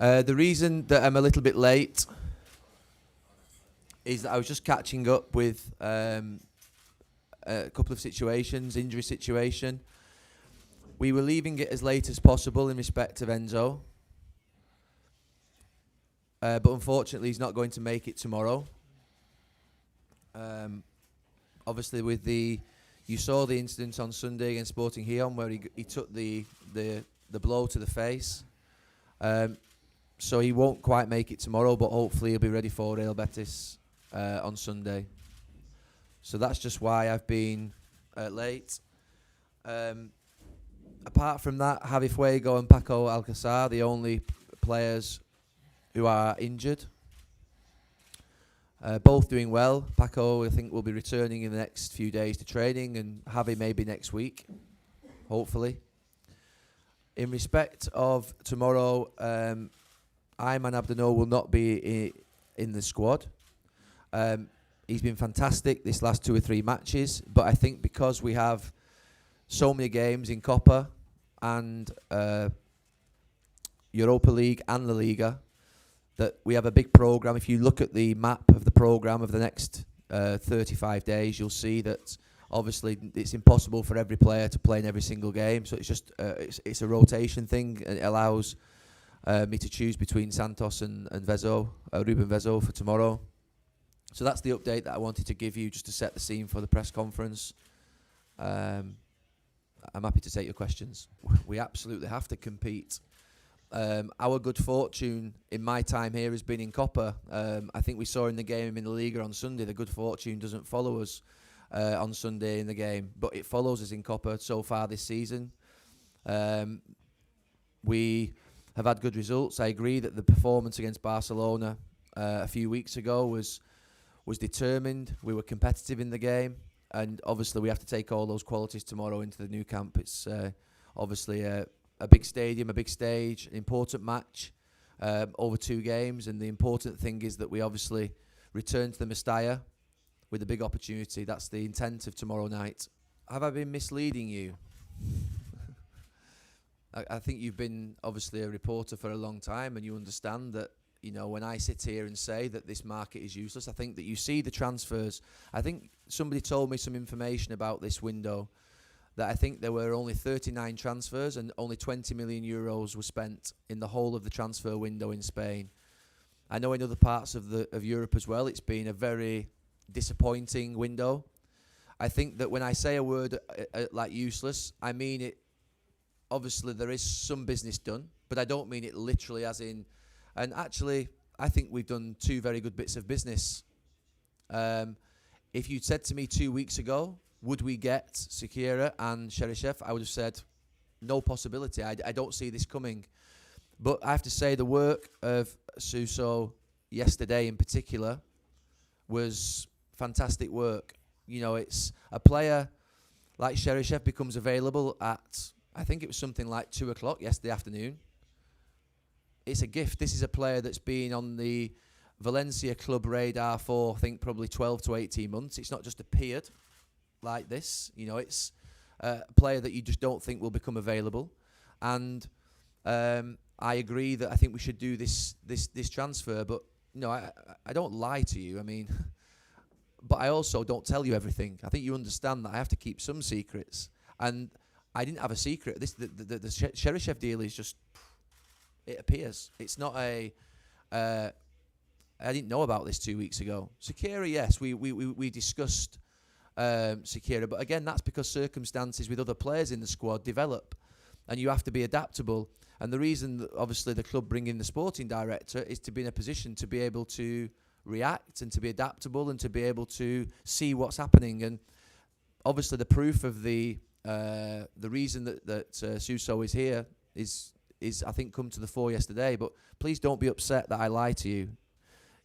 The reason that I'm a little bit late is that I was just catching up with a couple of situations, injury situation. We were leaving it as late as possible in respect of Enzo. But unfortunately, he's not going to make it tomorrow. Obviously, you saw the incident on Sunday against Sporting Gijon where he took the blow to the face. So he won't quite make it tomorrow, but hopefully he'll be ready for Real Betis on Sunday. So that's just why I've been late. Apart from that, Javi Fuego and Paco Alcázar, the only players who are injured. Both doing well. Paco, I think, will be returning in the next few days to training, and Javi maybe next week, hopefully. In respect of tomorrow, Ayman Abdennour will not be in the squad. He's been fantastic this last 2 or 3 matches, but I think because we have so many games in Copa and Europa League and La Liga, that we have a big programme. If you look at the map of the programme of the next 35 days, you'll see that obviously it's impossible for every player to play in every single game. So it's just it's a rotation thing, and it allows me to choose between Santos and Ruben Vezo for tomorrow. So that's the update that I wanted to give you, just to set the scene for the press conference. I'm happy to take your questions. We absolutely have to compete. Our good fortune in my time here has been in Copa. I think we saw in the game in the Liga on Sunday, the good fortune doesn't follow us on Sunday in the game, but it follows us in Copa so far this season. We have had good results. I agree that the performance against Barcelona a few weeks ago was determined. We were competitive in the game, and obviously we have to take all those qualities tomorrow into the new camp. It's obviously a big stadium, a big stage, an important match over 2 games, and the important thing is that we obviously return to the Mestalla with a big opportunity. That's the intent of tomorrow night. Have I been misleading you? I think you've been obviously a reporter for a long time, and you understand that, you know, when I sit here and say that this market is useless, I think that you see the transfers. I think somebody told me some information about this window, that I think there were only 39 transfers and only 20 million euros were spent in the whole of the transfer window in Spain. I know in other parts of Europe as well, it's been a very disappointing window. I think that when I say a word like useless, I mean it. Obviously, there is some business done, but I don't mean it literally as in... And actually, I think we've done 2 very good bits of business. If you'd said to me 2 weeks ago, would we get Sikira and Cheryshev, I would have said, no possibility. I don't see this coming. But I have to say the work of Suso yesterday in particular was fantastic work. You know, it's a player like Cheryshev becomes available at, I think it was something like 2 o'clock yesterday afternoon. It's a gift. This is a player that's been on the Valencia club radar for, I think, probably 12 to 18 months. It's not just appeared like this. You know, it's a player that you just don't think will become available. And I agree that I think we should do this transfer. But, you know, I don't lie to you. I mean, but I also don't tell you everything. I think you understand that I have to keep some secrets. And I didn't have a secret. The Cheryshev deal is just... It appears. It's not a... I didn't know about this 2 weeks ago. Sikira, yes, we discussed Sikira, but again, that's because circumstances with other players in the squad develop, and you have to be adaptable. And the reason that obviously the club bring in the sporting director is to be in a position to be able to react and to be adaptable and to be able to see what's happening. And obviously the proof of the reason that Suso is here is I think come to the fore yesterday. But please don't be upset that I lie to you.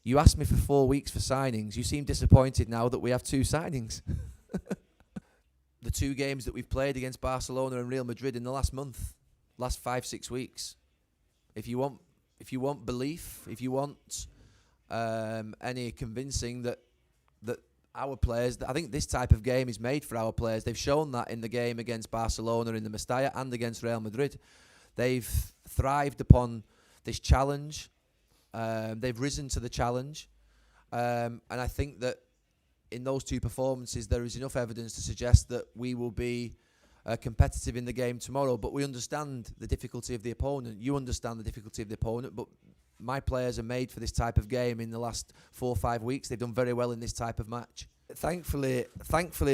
You asked me for 4 weeks for signings. You seem disappointed now that we have 2 signings. The 2 games that we've played against Barcelona and Real Madrid in the last month, last 5-6 weeks. If you want belief, if you want any convincing that our players, I think this type of game is made for our players. They've shown that in the game against Barcelona in the Mestalla and against Real Madrid. They've thrived upon this challenge. They've risen to the challenge. And I think that in those two performances, there is enough evidence to suggest that we will be competitive in the game tomorrow. But we understand the difficulty of the opponent. You understand the difficulty of the opponent. But my players are made for this type of game. In the last 4 or 5 weeks, they've done very well in this type of match. Thankfully,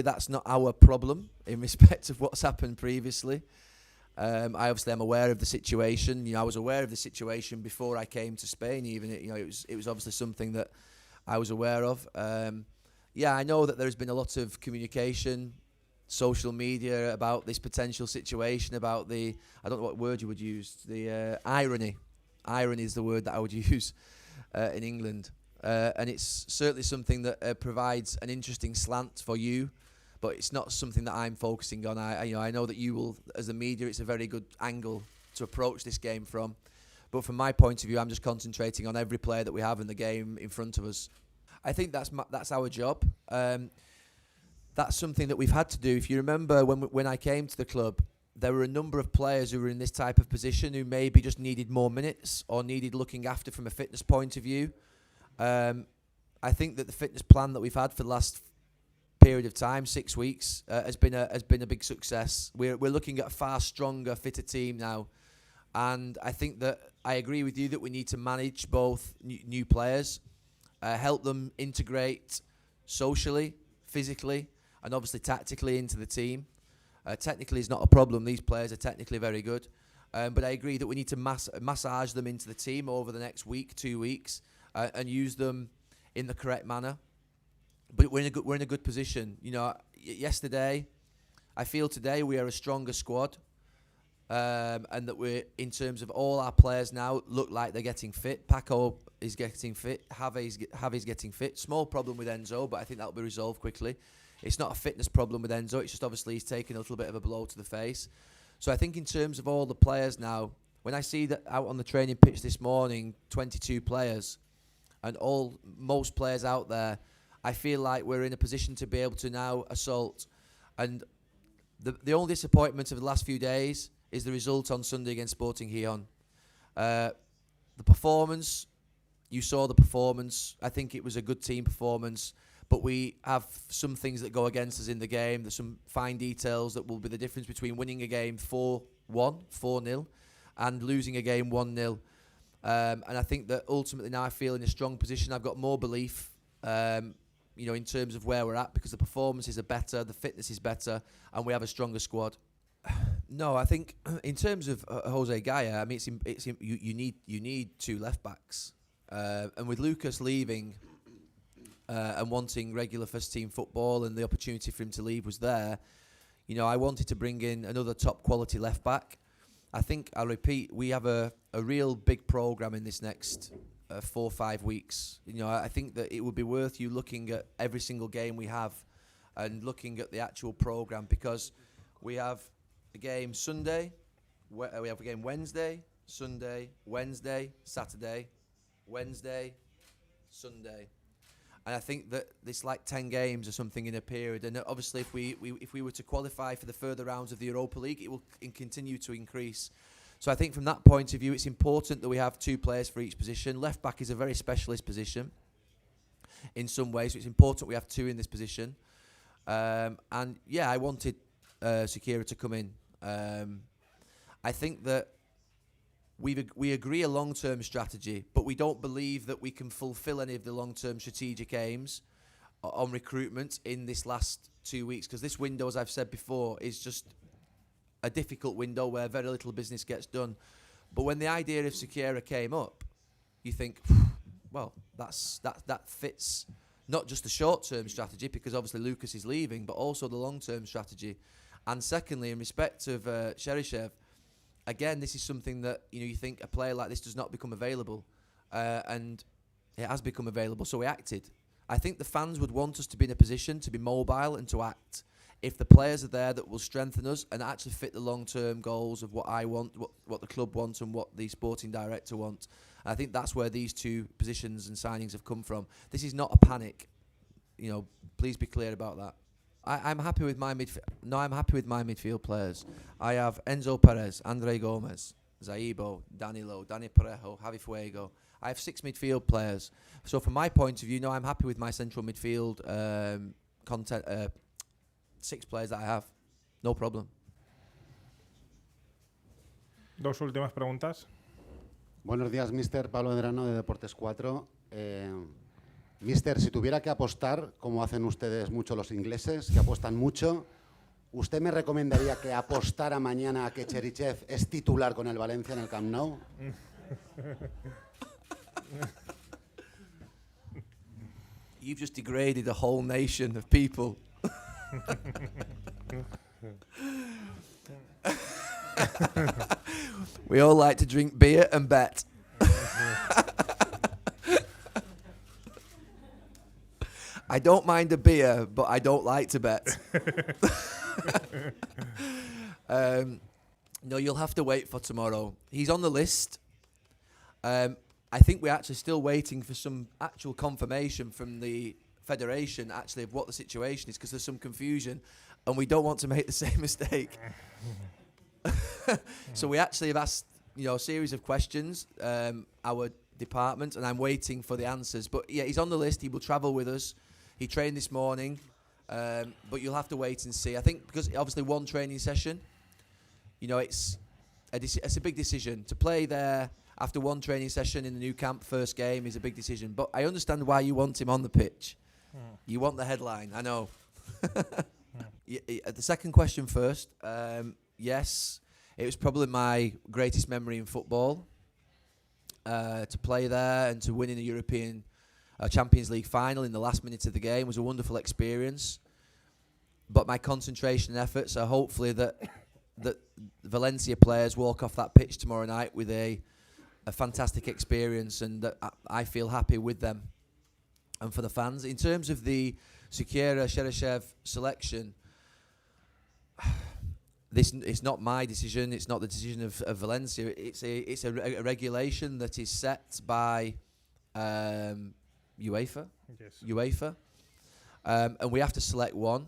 that's not our problem in respect of what's happened previously. I obviously am aware of the situation. I was aware of the situation before I came to Spain. Even it was obviously something that I was aware of. I know that there's been a lot of communication, social media about this potential situation, about I don't know what word you would use, the irony. Irony is the word that I would use in England. And it's certainly something that provides an interesting slant for you, but it's not something that I'm focusing on. I know that you will, as the media, it's a very good angle to approach this game from. But from my point of view, I'm just concentrating on every player that we have in the game in front of us. I think that's our job. That's something that we've had to do. If you remember when I came to the club, there were a number of players who were in this type of position who maybe just needed more minutes or needed looking after from a fitness point of view. I think that the fitness plan that we've had for the last period of time, 6 weeks, has been a big success. We're looking at a far stronger, fitter team now, and I think that I agree with you that we need to manage both new players, help them integrate socially, physically, and obviously tactically into the team. Technically is not a problem. These players are technically very good, but I agree that we need to massage them into the team over the next week, 2 weeks, and use them in the correct manner. But we're in a good position. Yesterday, I feel today we are a stronger squad, and that we're, in terms of all our players now, look like they're getting fit. Paco is getting fit. Javi's getting fit. Small problem with Enzo, but I think that'll be resolved quickly. It's not a fitness problem with Enzo. It's just obviously he's taken a little bit of a blow to the face. So I think in terms of all the players now, when I see that out on the training pitch this morning, 22 players, and most players out there, I feel like we're in a position to be able to now assault. And the only disappointment of the last few days is the result on Sunday against Sporting Gijon. The performance, you saw the performance. I think it was a good team performance. But we have some things that go against us in the game. There's some fine details that will be the difference between winning a game 4-0, and losing a game 1-0. And I think that ultimately now I feel in a strong position. I've got more belief, in terms of where we're at, because the performances are better, the fitness is better, and we have a stronger squad. No, I think in terms of Jose Gaya, I mean, you need two left backs, and with Lucas leaving. And wanting regular first-team football, and the opportunity for him to leave was there. I wanted to bring in another top-quality left-back. I think, I'll repeat, we have a real big programme in this next 4 or 5 weeks. I think that it would be worth you looking at every single game we have and looking at the actual programme, because we have a game Sunday, we have a game Wednesday, Sunday, Wednesday, Saturday, Wednesday, Sunday. And I think that it's like 10 games or something in a period. And obviously, if we were to qualify for the further rounds of the Europa League, it will continue to increase. So I think from that point of view, it's important that we have 2 players for each position. Left back is a very specialist position in some ways. So it's important we have 2 in this position. I wanted Sekira to come in. I think that we agree a long-term strategy, but we don't believe that we can fulfill any of the long-term strategic aims on recruitment in this last 2 weeks, because this window, as I've said before, is just a difficult window where very little business gets done. But when the idea of Sekira came up, you think, well, that fits not just the short-term strategy, because obviously Lucas is leaving, but also the long-term strategy. And secondly, in respect of Cheryshev, again, this is something that you think a player like this does not become available, and it has become available, so we acted. I think the fans would want us to be in a position to be mobile and to act if the players are there that will strengthen us and actually fit the long-term goals of what I want, what the club wants, and what the sporting director wants. And I think that's where these 2 positions and signings have come from. This is not a panic. Please be clear about that. I'm happy with my midfield. No, I'm happy with my midfield players. I have Enzo Perez, Andre Gomez, Zaibo, Danilo, Dani Parejo, Javi Fuego. I have 6 midfield players. So from my point of view, no, I'm happy with my central midfield content. 6 players that I have. No problem. Dos últimas preguntas. Buenos días, Mister. Pablo Medrano, de Deportes 4. Mister, si tuviera que apostar, como hacen ustedes mucho los ingleses, que apuestan mucho, ¿usted me recomendaría que apostara mañana a que Cherichev es titular con el Valencia en el Camp Nou? You've just degraded a whole nation of people. We all like to drink beer and bet. I don't mind a beer, but I don't like to bet. No, you'll have to wait for tomorrow. He's on the list. I think we're actually still waiting for some actual confirmation from the federation, actually, of what the situation is, because there's some confusion, and we don't want to make the same mistake. So we actually have asked, a series of questions, our department, and I'm waiting for the answers. But yeah, he's on the list. He will travel with us. He trained this morning, but you'll have to wait and see. I think because obviously one training session, it's a big decision. To play there after one training session in the new camp, first game, is a big decision. But I understand why you want him on the pitch. You want the headline, I know. The second question first. Yes, it was probably my greatest memory in football. To play there and to win in a European Champions League final in the last minute of the game was a wonderful experience. But my concentration and efforts are hopefully that Valencia players walk off that pitch tomorrow night with a fantastic experience, and that I feel happy with them and for the fans. In terms of the Sekera Cheryshev selection, this is not my decision. It's not the decision of Valencia. It's a regulation that is set by UEFA. Yes. UEFA, and we have to select one.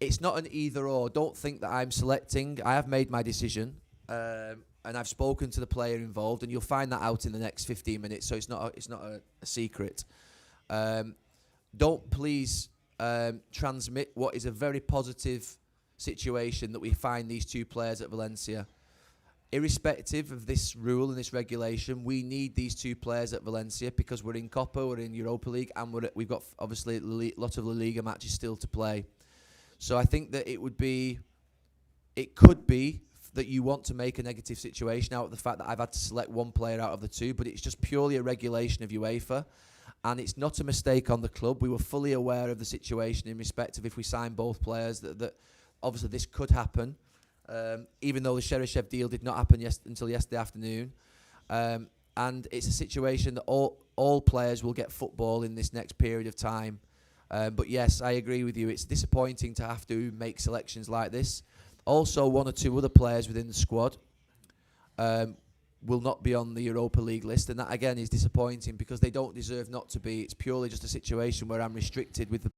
It's not an either or. Don't think that I'm selecting. I have made my decision, and I've spoken to the player involved, and you'll find that out in the next 15 minutes. So it's not a secret. Don't please transmit what is a very positive situation that we find these 2 players at Valencia. Irrespective of this rule and this regulation, we need these 2 players at Valencia because we're in Copa, we're in Europa League, and we've got obviously a lot of La Liga matches still to play. So I think that it could be that you want to make a negative situation out of the fact that I've had to select one player out of the 2, but it's just purely a regulation of UEFA, and it's not a mistake on the club. We were fully aware of the situation in respect of if we sign both players, that obviously this could happen, even though the Cheryshev deal did not happen until yesterday afternoon. And it's a situation that all players will get football in this next period of time. But yes, I agree with you. It's disappointing to have to make selections like this. Also, 1 or 2 other players within the squad will not be on the Europa League list, and that again is disappointing because they don't deserve not to be. It's purely just a situation where I'm restricted with the